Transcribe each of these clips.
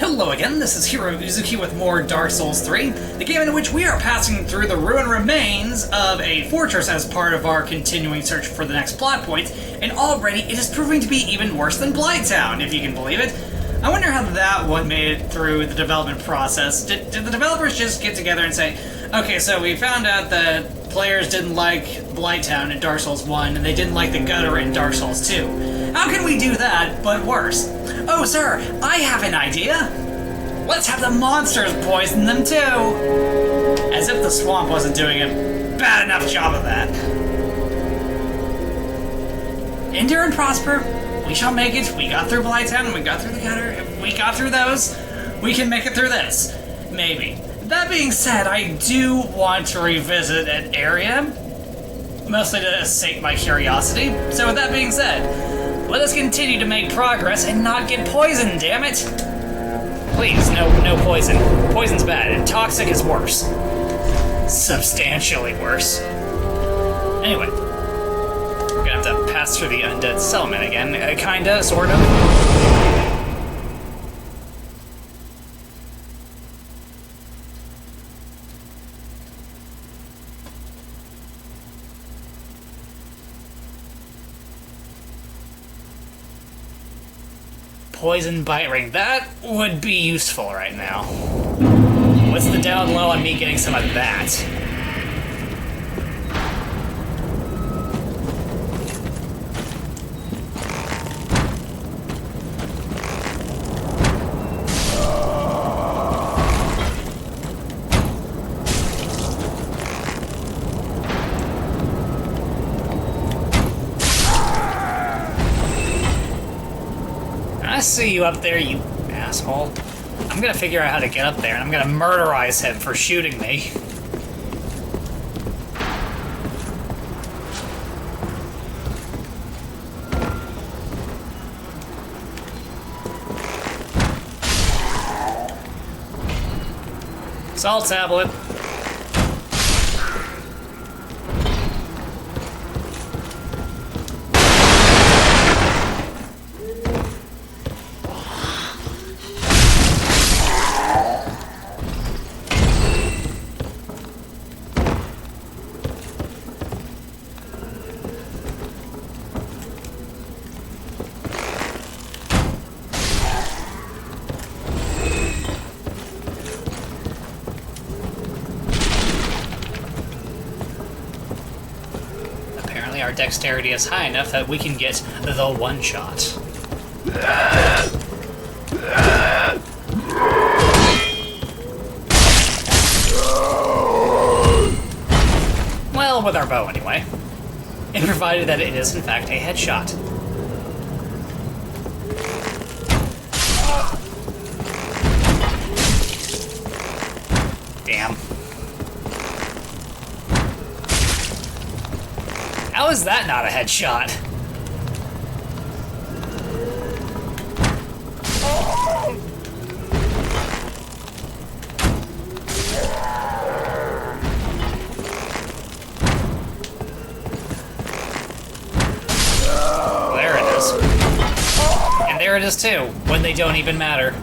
Hello again, this is Heero Uzuki with more Dark Souls 3, the game in which we are passing through the ruined remains of a fortress as part of our continuing search for the next plot point, and already it is proving to be even worse than Blighttown, if you can believe it. I wonder how that one made it through the development process. Did the developers just get together and say, okay, so we found out that players didn't like Blighttown in Dark Souls 1, and they didn't like the gutter in Dark Souls 2. How can we do that, but worse? Oh, sir, I have an idea! Let's have the monsters poison them, too! As if the swamp wasn't doing a bad enough job of that. Endure and prosper. We shall make it. We got through Blighttown, and we got through the gutter. If we got through those, we can make it through this. Maybe. That being said, I do want to revisit an area, mostly to sate my curiosity. So with that being said, let us continue to make progress and not get poisoned, damn it! Please, no poison. Poison's bad, and toxic is worse. Substantially worse. Anyway, we're gonna have to pass through the undead settlement again, kinda, sort of. Poison bite ring. That would be useful right now. What's the down low on me getting some of that? I see you up there, you asshole. I'm gonna figure out how to get up there, and I'm gonna murderize him for shooting me. Salt tablet. Our dexterity is high enough that we can get the one shot. Well, with our bow anyway. And provided that it is in fact a headshot. Damn. How is that not a headshot? There it is. And there it is too, when they don't even matter.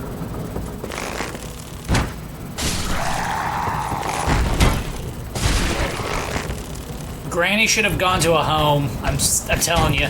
Granny should have gone to a home. I'm telling you.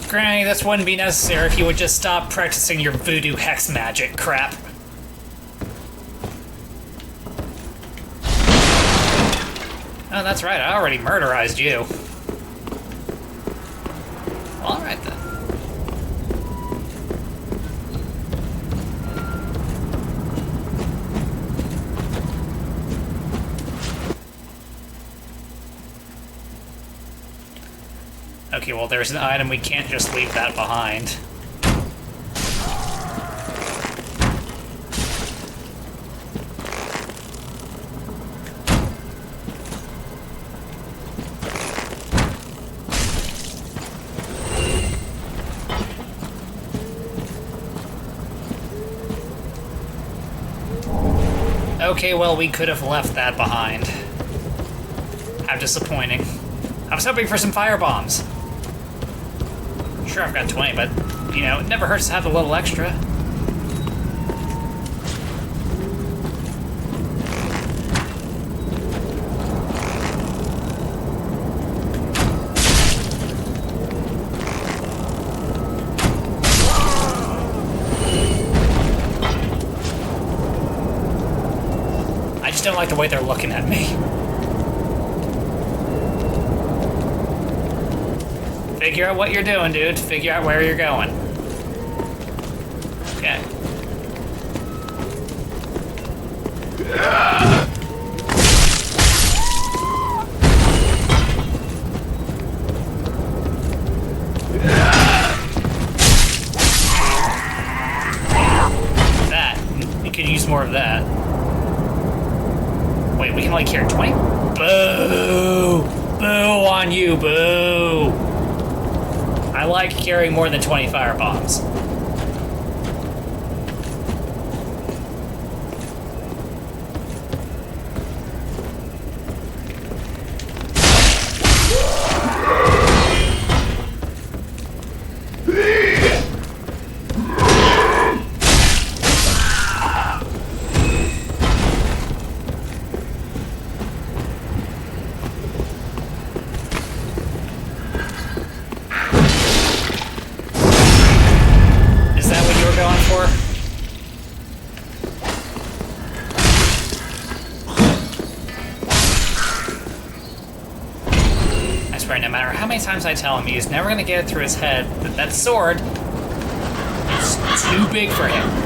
Granny, this wouldn't be necessary if you would just stop practicing your voodoo hex magic crap. Oh, that's right, I already murderized you. Well, alright then. Okay, well, there's an item, we can't just leave that behind. Okay, well, we could have left that behind. How disappointing. I was hoping for some firebombs. Sure, I've got 20, but, you know, it never hurts to have a little extra. I just don't like the way they're looking at me. Figure out what you're doing, dude. Figure out where you're going. Okay. That. You could use more of that. Wait, we can only carry 20? Boo! Boo on you, boo! I like carrying more than 20 firebombs. No matter how many times I tell him, he's never going to get it through his head that that sword is too big for him.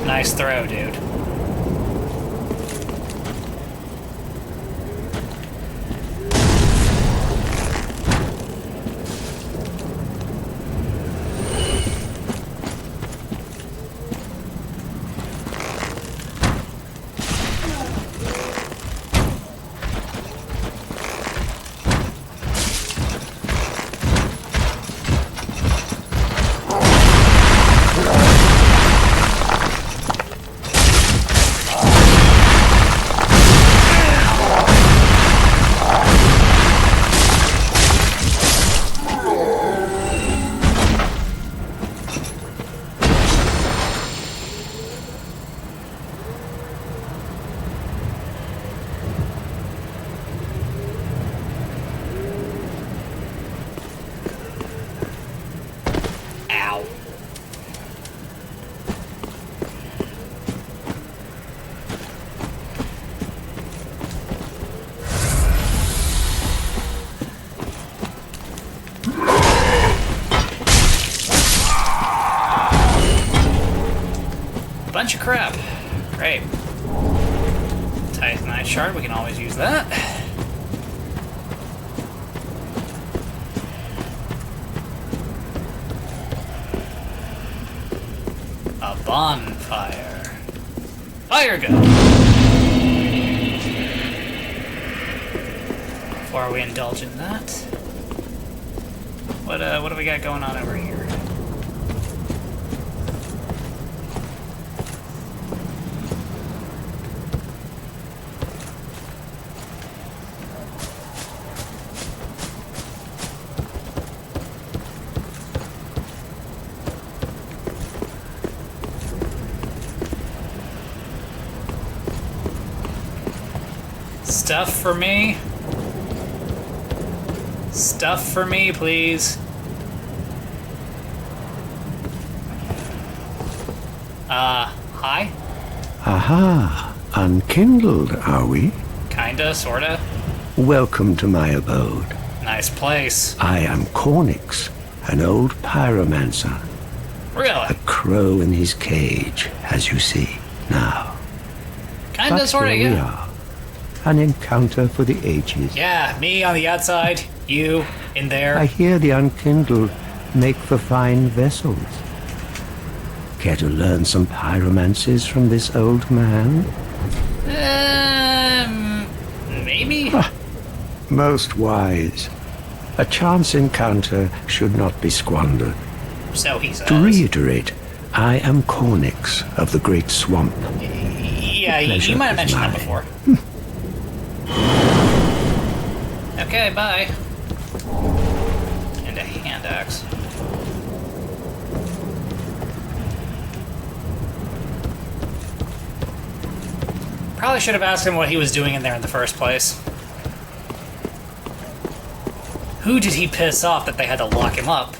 Nice throw, dude. Bunch of crap. Great. Titanite shard, we can always use that. A bonfire. Fire gun. Before we indulge in that, what do we got going on over here? Stuff for me? Stuff for me, please. Hi? Aha, unkindled, are we? Kinda, sorta. Welcome to my abode. Nice place. I am Cornix, an old pyromancer. Really? A crow in his cage, as you see now. Kinda, But sorta, here we yeah. are. An encounter for the ages. Yeah, me on the outside, you in there. I hear the unkindled make for fine vessels. Care to learn some pyromancies from this old man? Maybe? Most wise. A chance encounter should not be squandered. So he says. To reiterate, I am Cornix of the Great Swamp. Yeah, you Pleasure might have is mentioned that mine. before. Okay, bye. And a hand axe. Probably should have asked him what he was doing in there in the first place. Who did he piss off that they had to lock him up?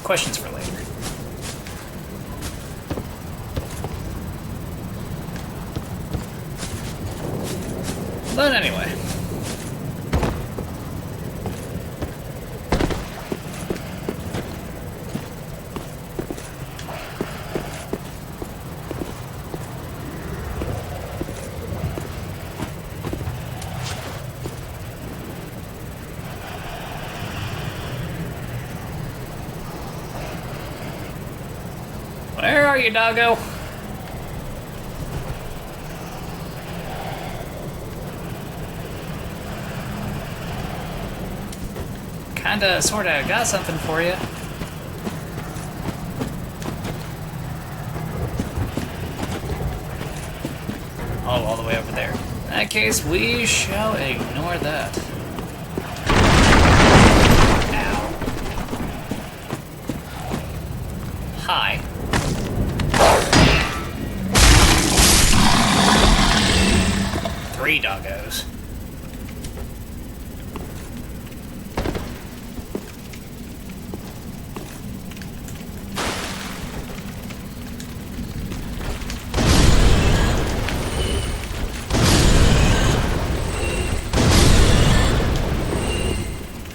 Questions for later. But anyway. Where are you, doggo? Kinda, sorta, got something for you. Oh, all the way over there. In that case, we shall ignore that. Ow. Hi. Three doggos.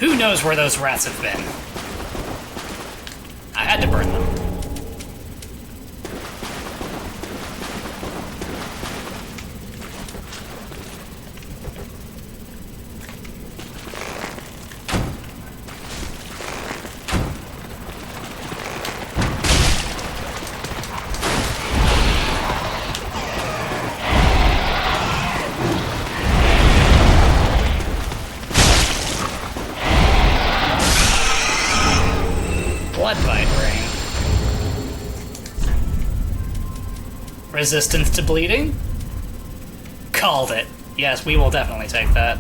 Who knows where those rats have been? I had to burn them. Bloodbite ring. Resistance to bleeding? Called it. Yes, we will definitely take that.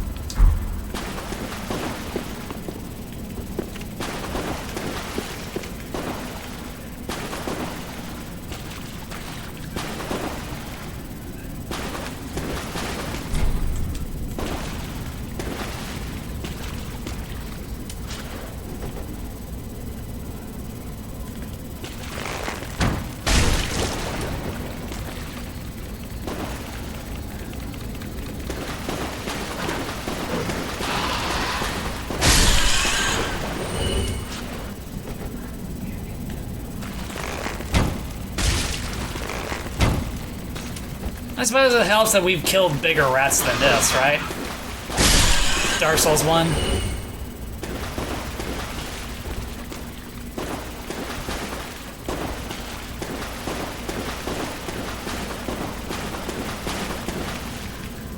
I suppose it helps that we've killed bigger rats than this, right? Dark Souls 1.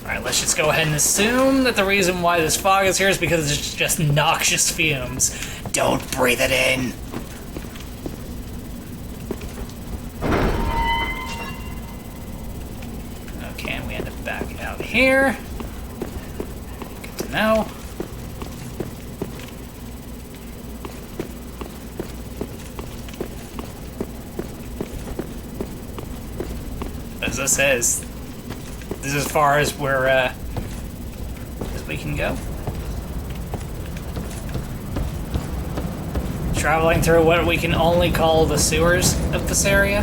Alright, let's just go ahead and assume that the reason why this fog is here is because it's just noxious fumes. Don't breathe it in! Okay, and we end up back out here. Good to know. Because this is as far as we're as we can go. Traveling through what we can only call the sewers of this area.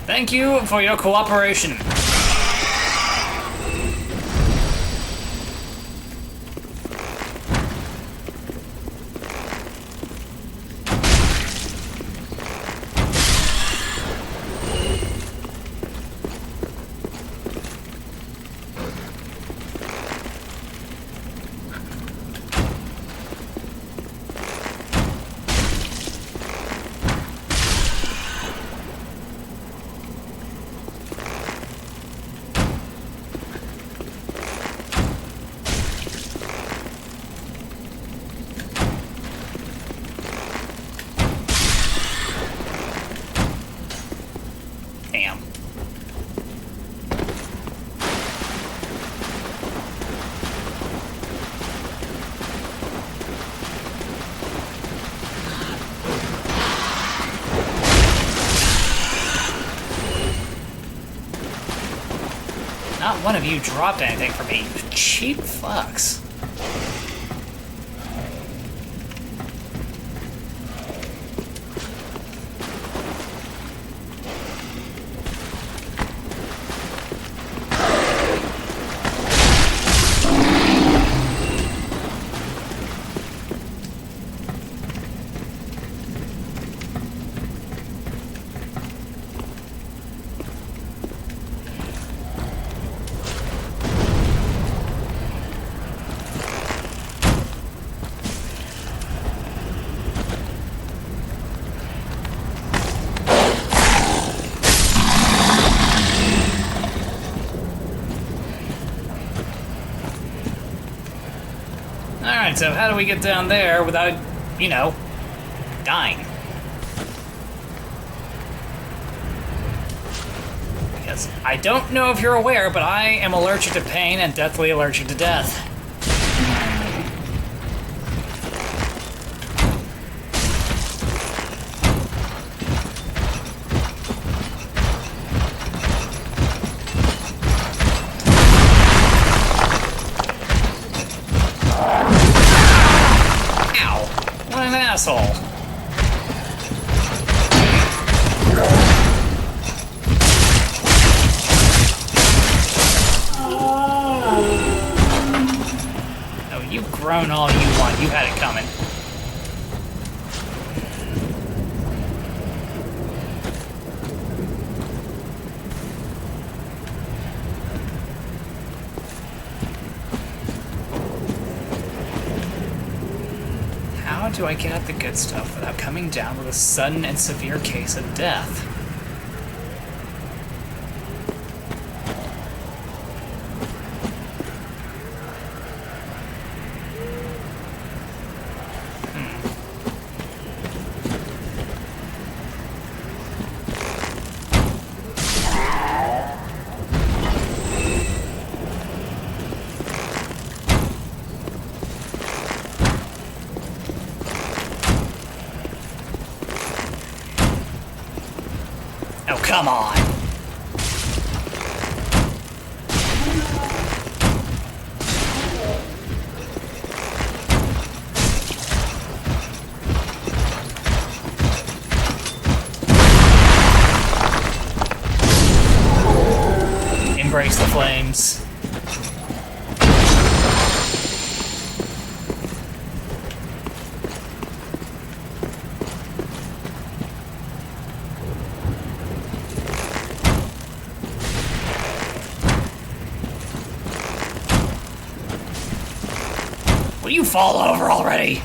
Thank you for your cooperation. Damn. Not one of you dropped anything for me, you cheap fucks. Alright, so how do we get down there without, you know, dying? Because I don't know if you're aware, but I am allergic to pain and deathly allergic to death. Asshole. Oh, you've grown all you want. You had it coming. How do I get at the good stuff without coming down with a sudden and severe case of death? Oh, come on! Embrace the flames. Will you fall over already?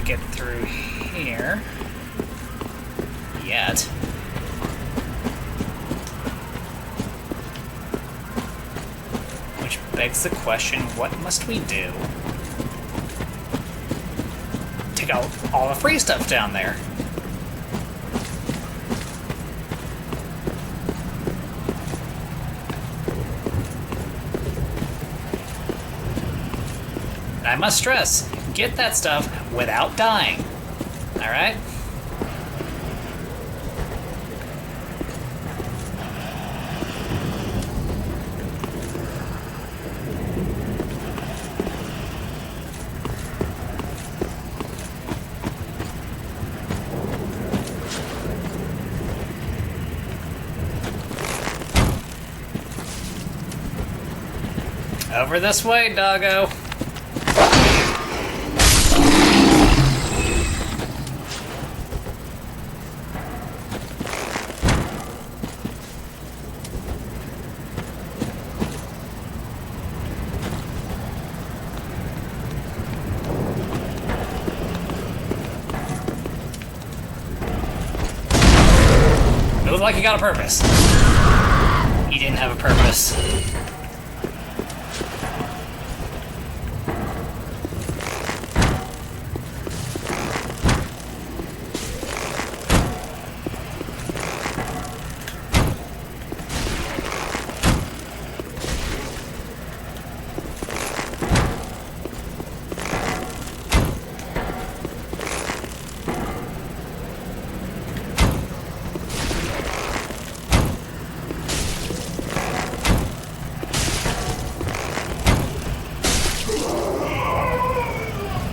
get through here. Yet. Which begs the question, what must we do? Take out all the free stuff down there. And I must stress, get that stuff without dying. Alright? Over this way, doggo. Looked like he got a purpose. He didn't have a purpose.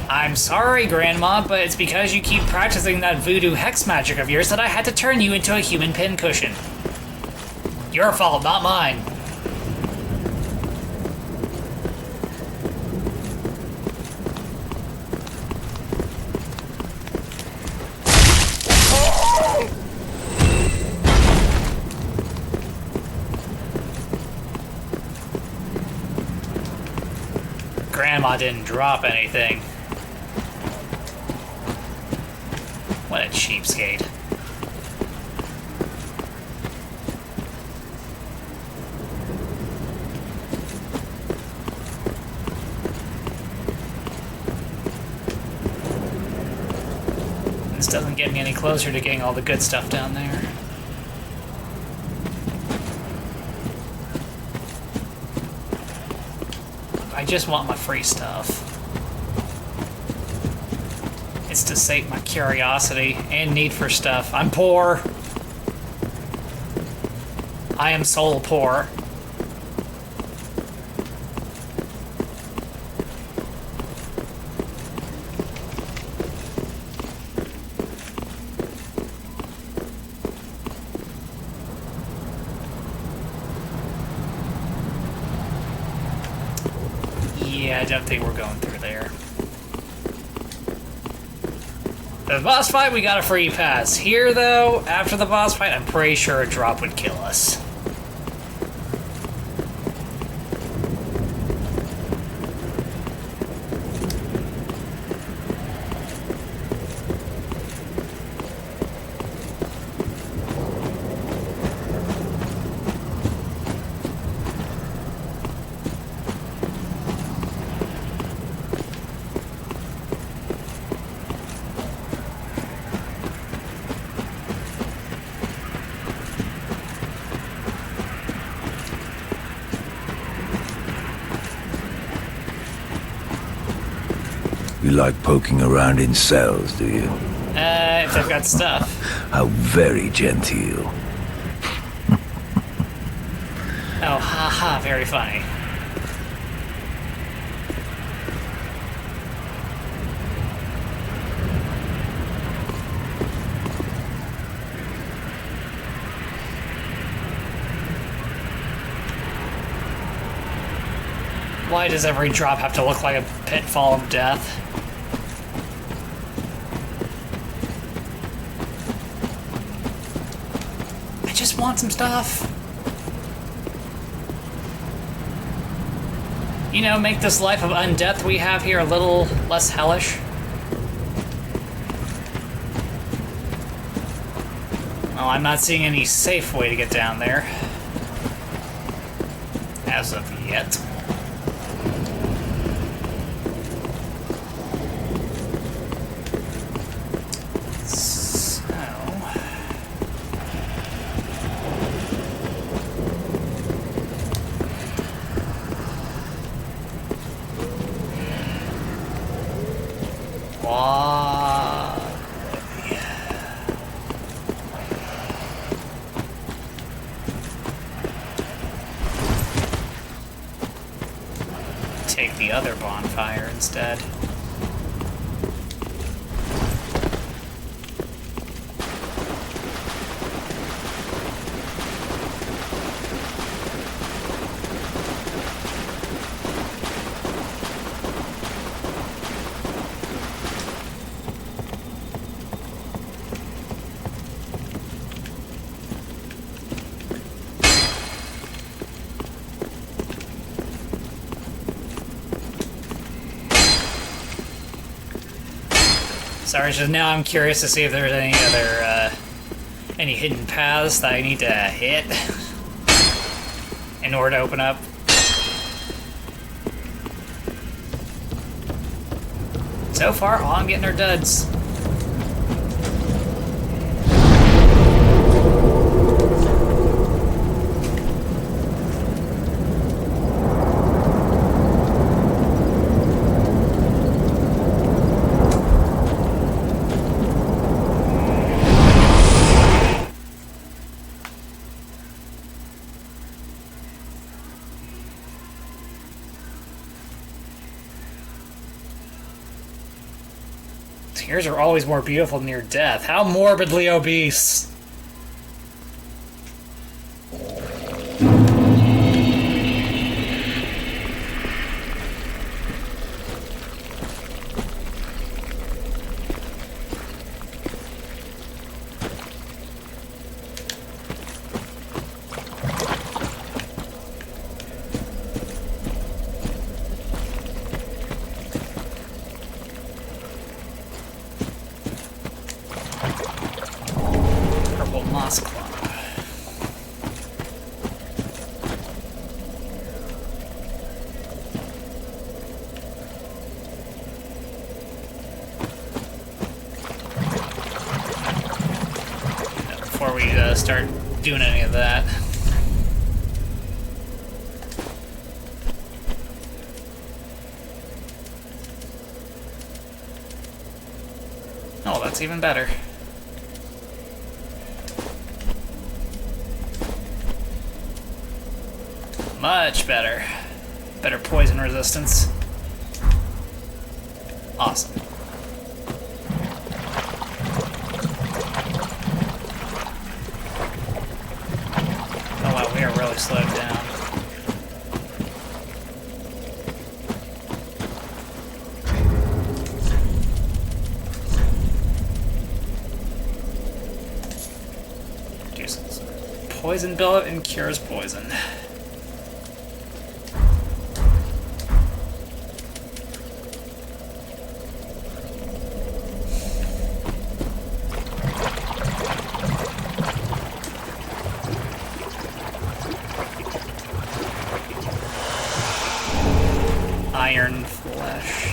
I'm sorry, Grandma, but it's because you keep practicing that voodoo hex magic of yours that I had to turn you into a human pincushion. Your fault, not mine. Grandma didn't drop anything. What a cheapskate. This doesn't get me any closer to getting all the good stuff down there. I just want my free stuff. It's to sate my curiosity and need for stuff. I'm poor. I am soul poor. Yeah, I don't think we're going through there. The boss fight, we got a free pass. Here, though, after the boss fight, I'm pretty sure a drop would kill us. You like poking around in cells, do you? If they've got stuff. How very genteel. Oh, haha, very funny. Why does every drop have to look like a pitfall of death? I just want some stuff. You know, make this life of undeath we have here a little less hellish. Well, I'm not seeing any safe way to get down there. As of yet. Take the other bonfire instead. Sorry, just now I'm curious to see if there's any other, any hidden paths that I need to hit in order to open up. So far, all I'm getting are duds. Tears are always more beautiful near death. How morbidly obese. Before we start doing any of that. Oh, that's even better. Much better. Better poison resistance. Awesome. Oh wow, we are really slowed down. Do some poison billet and cures poison. Iron flesh.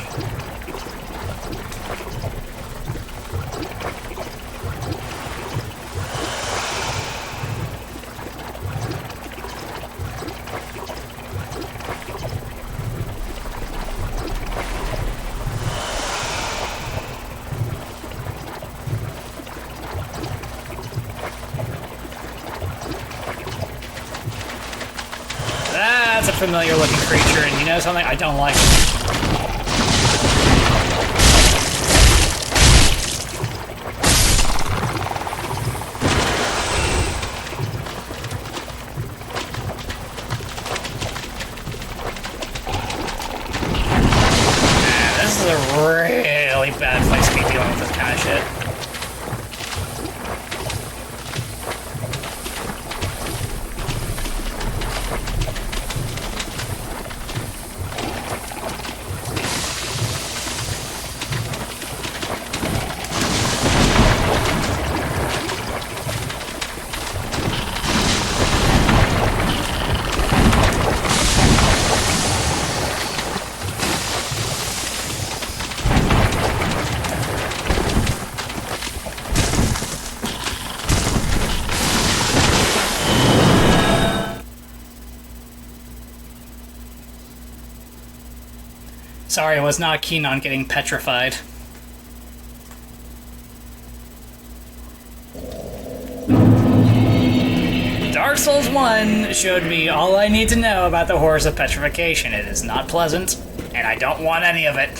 That's a familiar looking creature, and you know something? I don't like it. This is a really bad place to be dealing with this kind of shit. Sorry, I was not keen on getting petrified. Dark Souls 1 showed me all I need to know about the horrors of petrification. It is not pleasant, and I don't want any of it.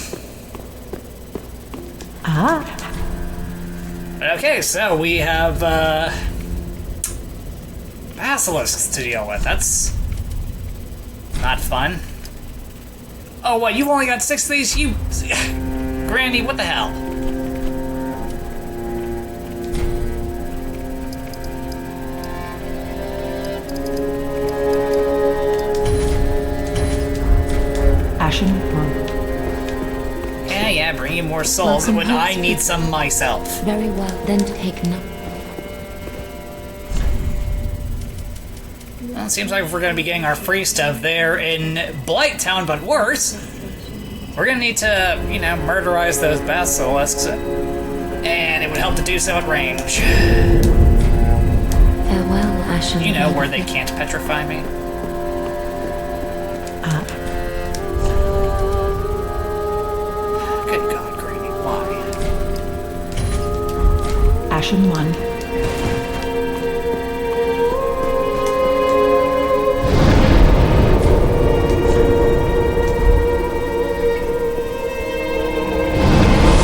Okay, so we have, basilisks to deal with. That's not fun. Oh, what, you've only got 6 of these? You... Granny, what the hell? Ashen one. Yeah, bring you more souls Welcome when I home. need some myself. Very well, then take none. Well, it seems like if we're going to be getting our free stuff there in Blighttown, but worse, we're going to need to, you know, murderize those basilisks, and it would help to do so at range. Farewell, Ashen. You know, where they can't petrify me. Good God, Granny, why? Ashen one.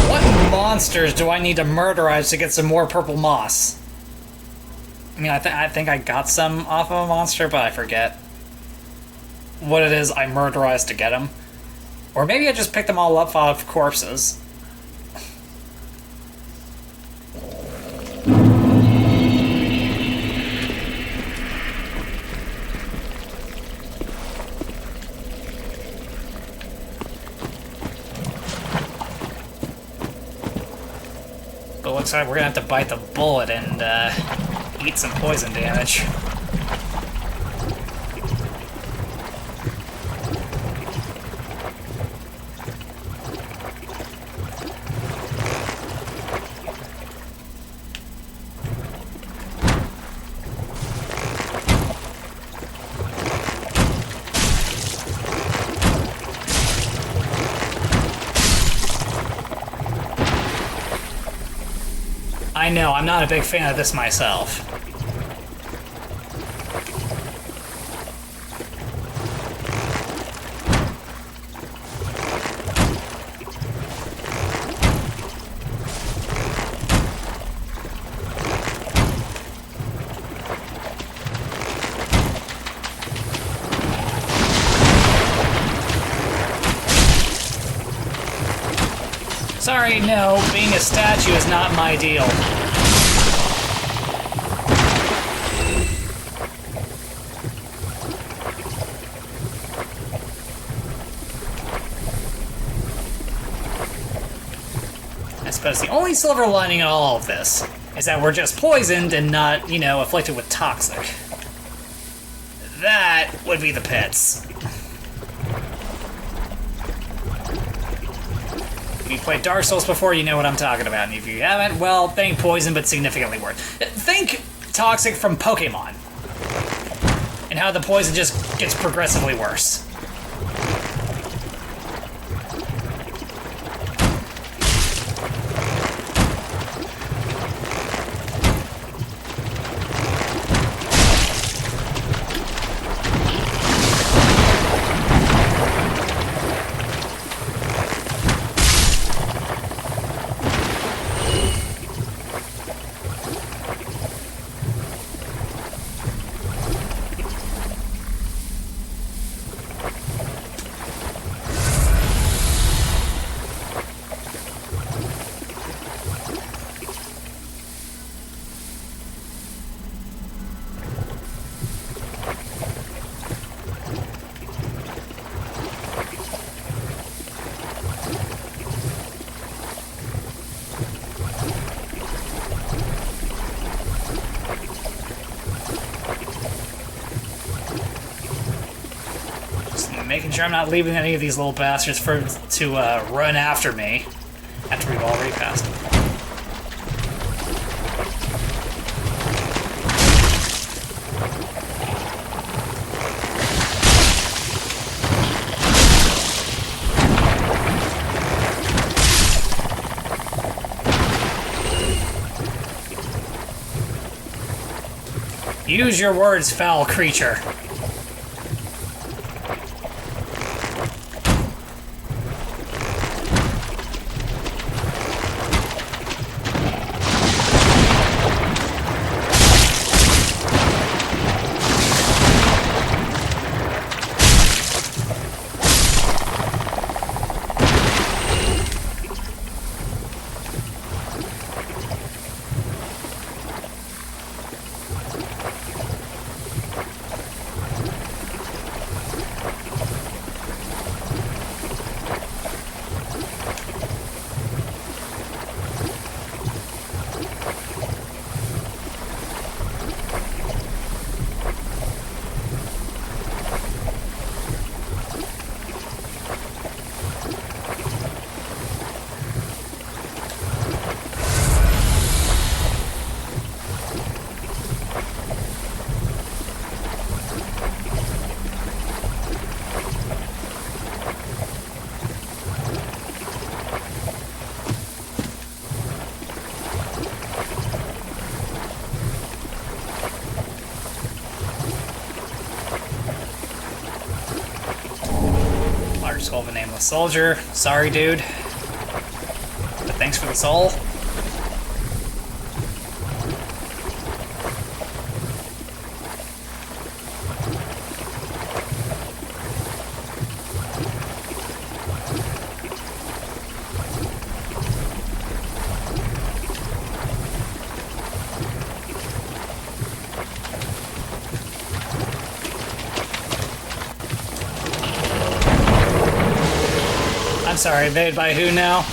What monsters do I need to murderize to get some more purple moss? I mean, I think I got some off of a monster, but I forget what it is I murderized to get them. Or maybe I just picked them all up off corpses. But looks like we're gonna have to bite the bullet and eat some poison damage. I know, I'm not a big fan of this myself. Sorry, no, being a statue is not my deal. I suppose the only silver lining in all of this is that we're just poisoned and not, you know, afflicted with toxic. That would be the pits. If you played Dark Souls before, you know what I'm talking about. And if you haven't, well, think poison, but significantly worse. Think toxic from Pokemon. And how the poison just gets progressively worse. Making sure I'm not leaving any of these little bastards to run after me after we've already passed them. Use your words, foul creature. Skull of a nameless soldier. Sorry, dude. But thanks for the soul. I'm sorry, invaded by who now?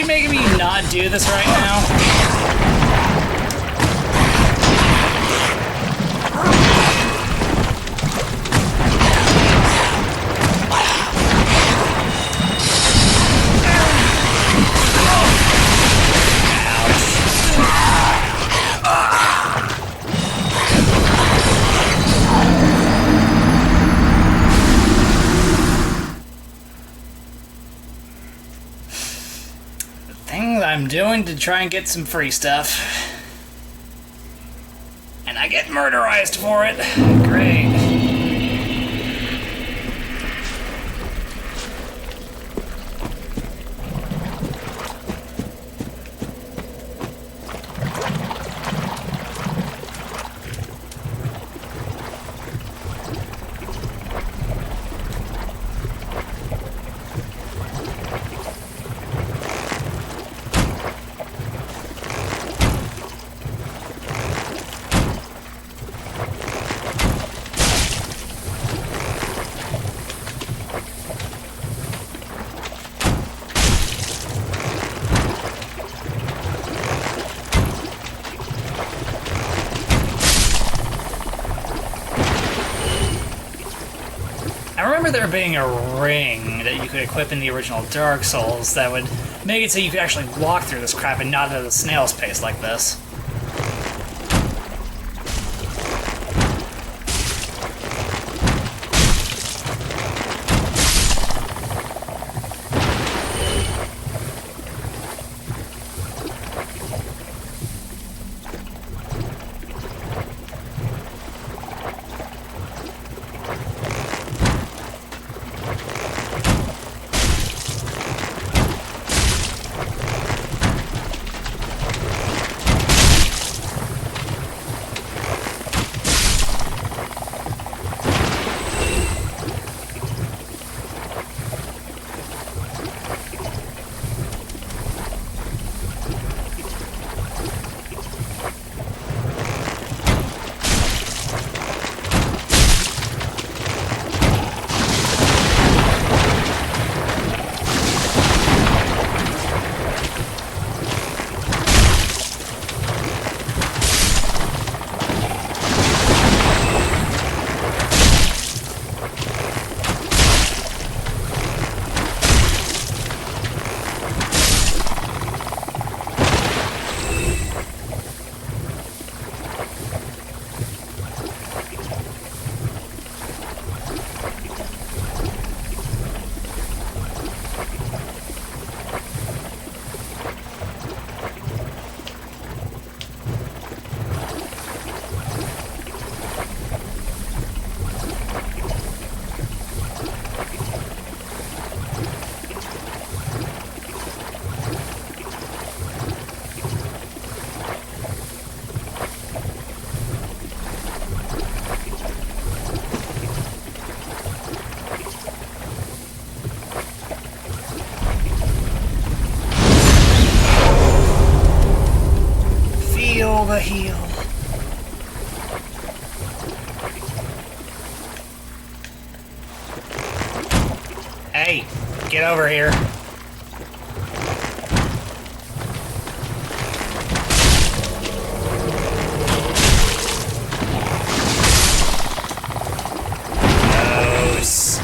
Making me not do this right now? I'm doing to try and get some free stuff. And I get murderized for it. Great. I remember there being a ring that you could equip in the original Dark Souls that would make it so you could actually walk through this crap and not at a snail's pace like this. Hey, get over here. Gross.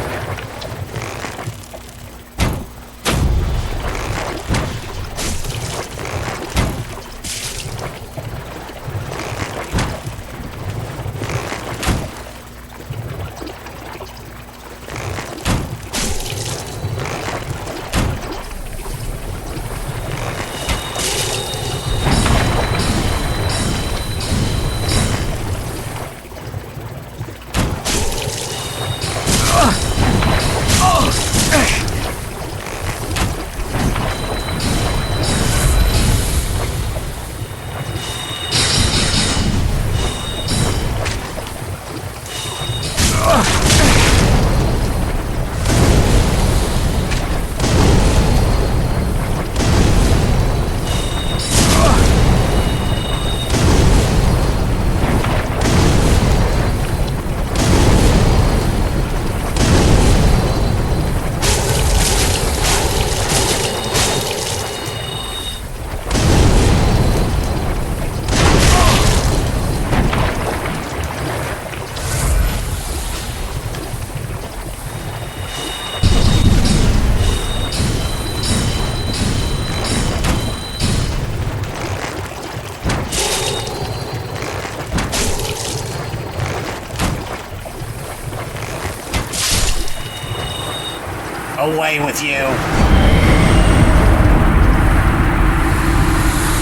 Away with you.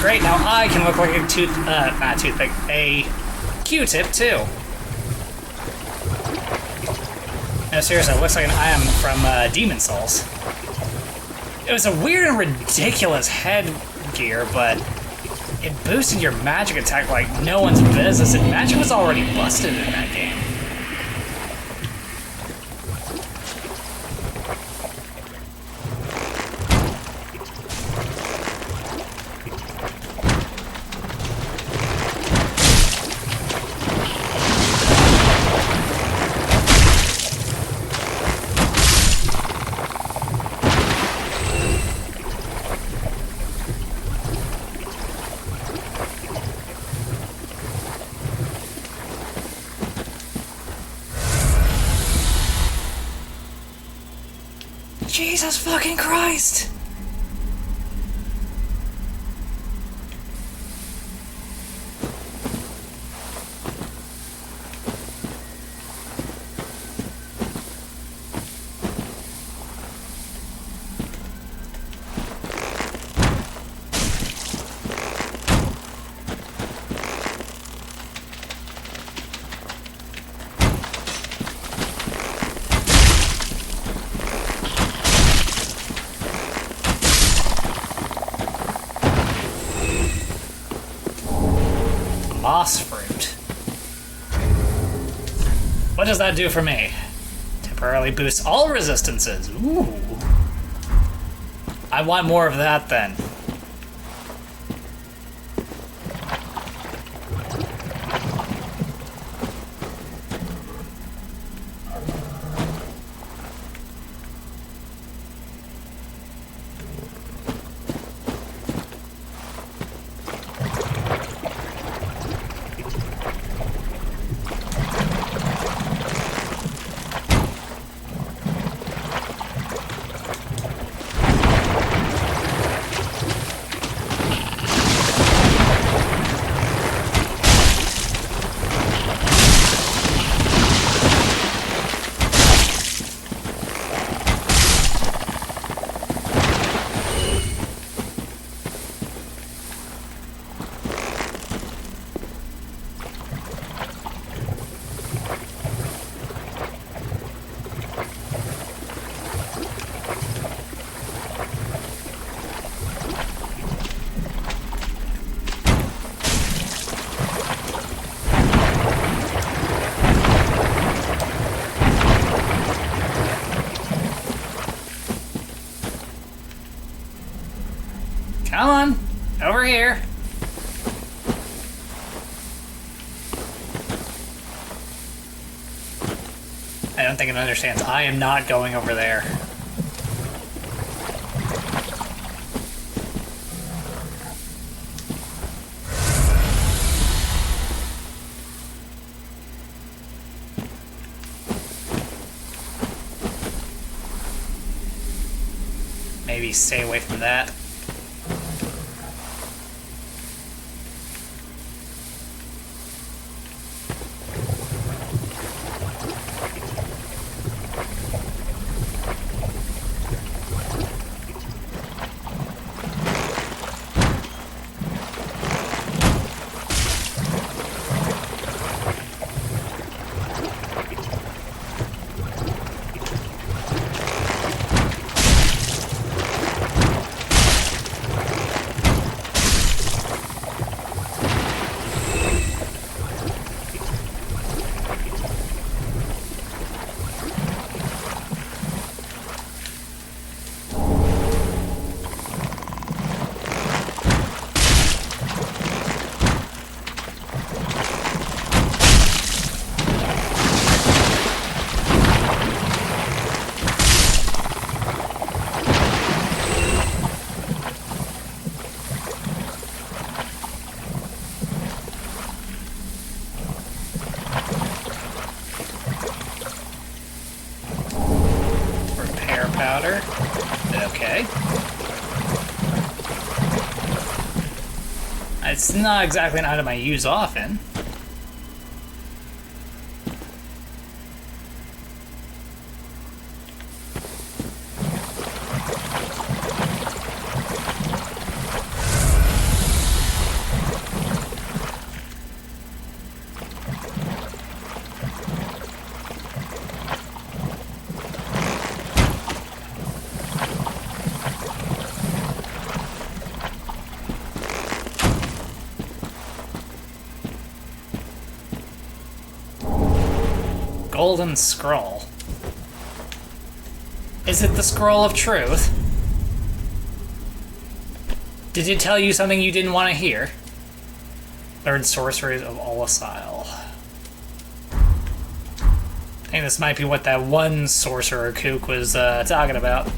Great, now I can look like a not toothpick, a Q-tip too. No, seriously, it looks like an item from Demon Souls. It was a weird and ridiculous headgear, but it boosted your magic attack like no one's business, and magic was already busted in that game. Jesus fucking Christ! Moss fruit. What does that do for me? Temporarily boosts all resistances. Ooh. I want more of that then. Come on, over here. I don't think it understands. I am not going over there. maybe stay away from that. Powder. Okay. It's not exactly an item I use often. Golden Scroll. Is it the Scroll of Truth? Did it tell you something you didn't want to hear? Learn sorceries of Olasile. I think this might be what that one sorcerer kook was talking about.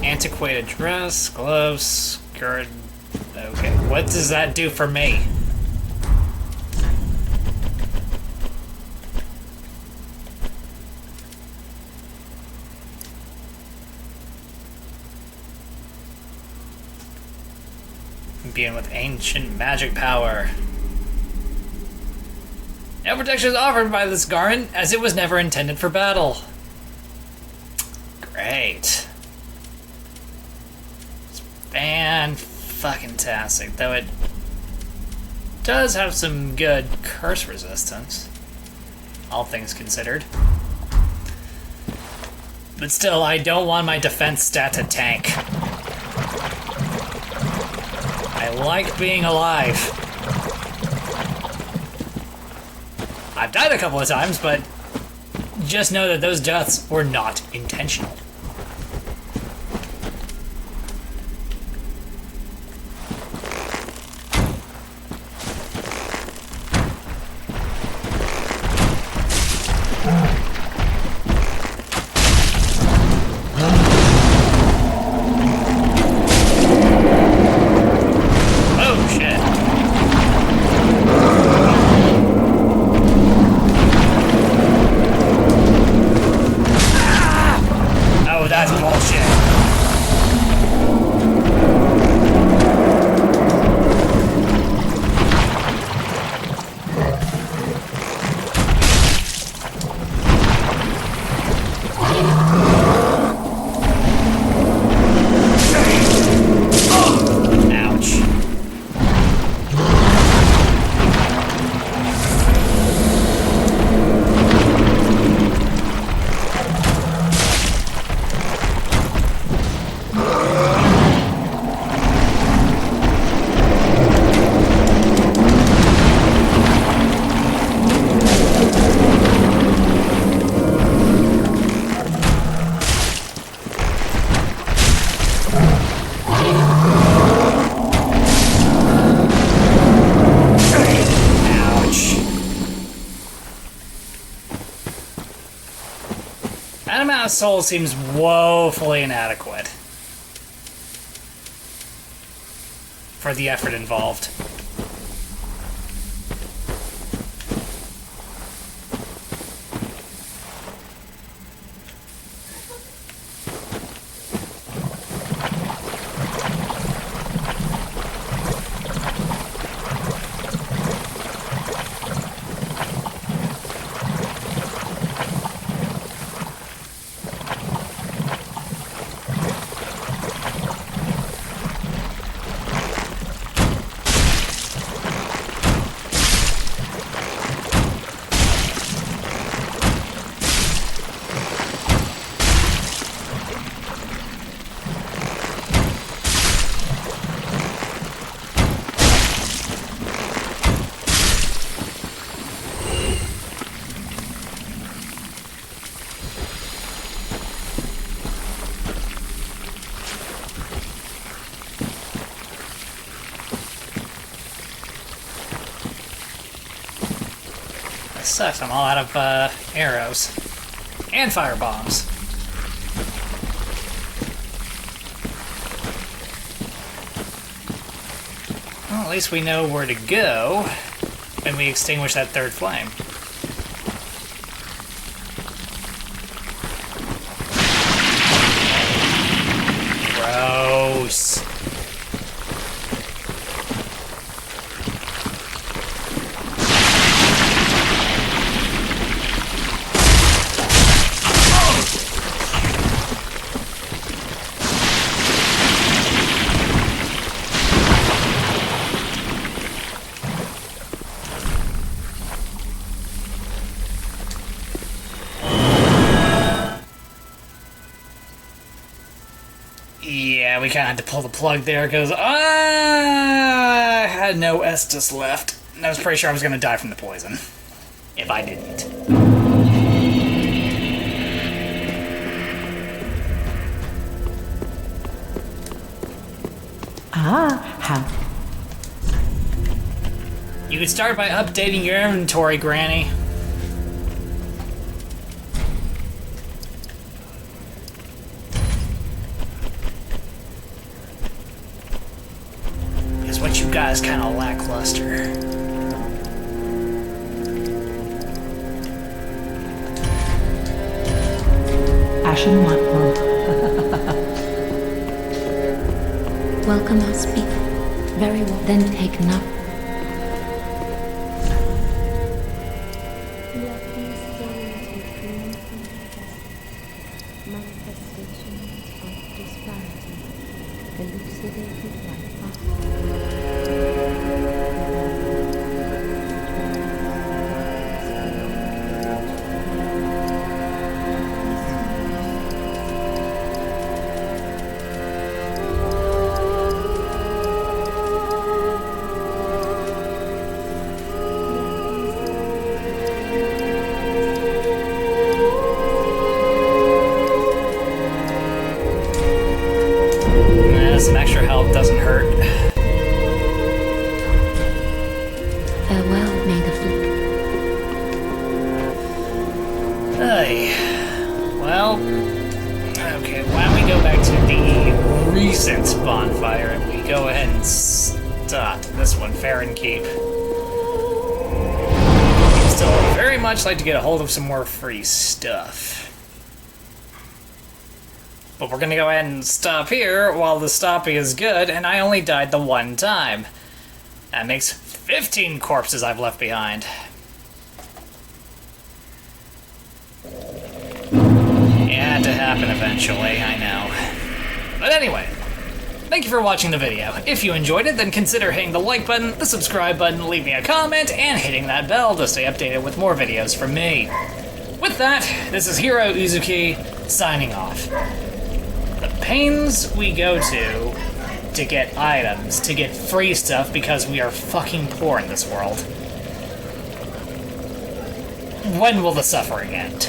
Antiquated dress, gloves, skirt. Okay, what does that do for me? Being with ancient magic power. No protection is offered by this garment, as it was never intended for battle. Great. It's fan-fucking-tastic, though it does have some good curse resistance, all things considered. But still, I don't want my defense stat to tank. I like being alive. I've died a couple of times, but just know that those deaths were not intentional. Soul seems woefully inadequate for the effort involved. This sucks, I'm all out of arrows. And fire bombs. Well, at least we know where to go when we extinguish that third flame. Gross. Yeah, we kind of had to pull the plug there because I had no Estus left. And I was pretty sure I was going to die from the poison. If I didn't. How? You could start by updating your inventory, Granny. Because what you got is kind of lackluster. Ashen 1. Welcome our speaker. Very well. Then take none. Manifestations of disparity elucidated by Some extra help doesn't hurt. Farewell, May the Flick. Hey. Well, okay, why don't we go back to the recent bonfire and we go ahead and stop this one fair and keep. Still very much like to get a hold of some more free stuff. But we're gonna go ahead and stop here while the stopping is good, and I only died the one time. That makes 15 corpses I've left behind. It had to happen eventually, I know. But anyway, thank you for watching the video. If you enjoyed it, then consider hitting the like button, the subscribe button, leave me a comment, and hitting that bell to stay updated with more videos from me. With that, this is Heero Uzuki, signing off. The pains we go to get items, to get free stuff because we are fucking poor in this world. When will the suffering end?